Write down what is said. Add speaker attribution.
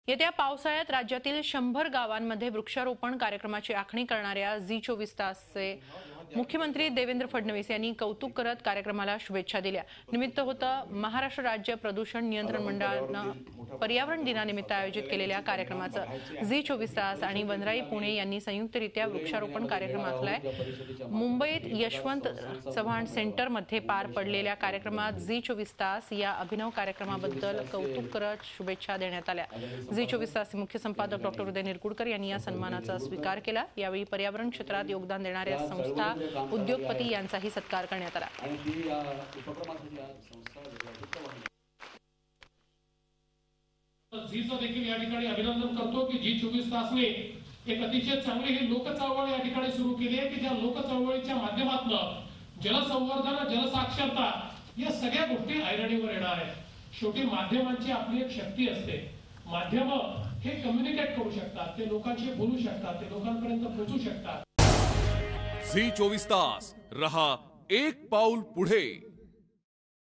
Speaker 1: येत्या पावसाळ्यात राज्यातील 100 गावांमध्ये वृक्षारोपण कार्यक्रमाची आखणी करणाऱ्या झी24 तासचे मुख्यमंत्री देवेंद्र फडणवीस यांनी कौतुक करत कार्यक्रमाला शुभेच्छा दिल्या। निमित्त होतं महाराष्ट्र राज्य प्रदूषण नियंत्रण मंडळानं पर्यावरण दिनानिमित्त आयोजित केलेल्या कार्यक्रमाचं। झी24 तास आणि वनराई पुणे यांनी संयुक्तरित्या वृक्षारोपण कार्यक्रमातल्या मुंबईत यशवंत चव्हाण सेंटरमध्ये पार पडलेल्या कार्यक्रमात झी24 तास या अभिनव कार्यक्रमाबद्दल कौतुक करत शुभेच्छा देण्यात आल्या। झी24 तासचे मुख्य संपादक डॉ. उदय निरगुडकर यांनी या सन्मानाचा स्वीकार केला। यावेळी पर्यावरण क्षेत्रात योगदान देणाऱ्या संस्था, उद्योगपती यांचाही सत्कार करण्यात आला।
Speaker 2: झीचं देखील या ठिकाणी अभिनंदन करतो की झी24 तासने एक अतिशय चांगली ही लोक चळवळ या ठिकाणी सुरू केली आहे की ज्या लोक चळवळीच्या माध्यमातून जलसंवर्धन, जलसाक्षरता या सगळ्या गोष्टी ऐरणीवर येणार आहेत। शेवटी माध्यमांची आपली एक शक्ती असते। माध्यम हे कम्युनिकेट करू शकतात, ते लोकांशी बोलू शकतात, ते लोकांपर्यंत पोहोचू शकतात।
Speaker 3: झी24 तास रहा एक पाऊल पुढे।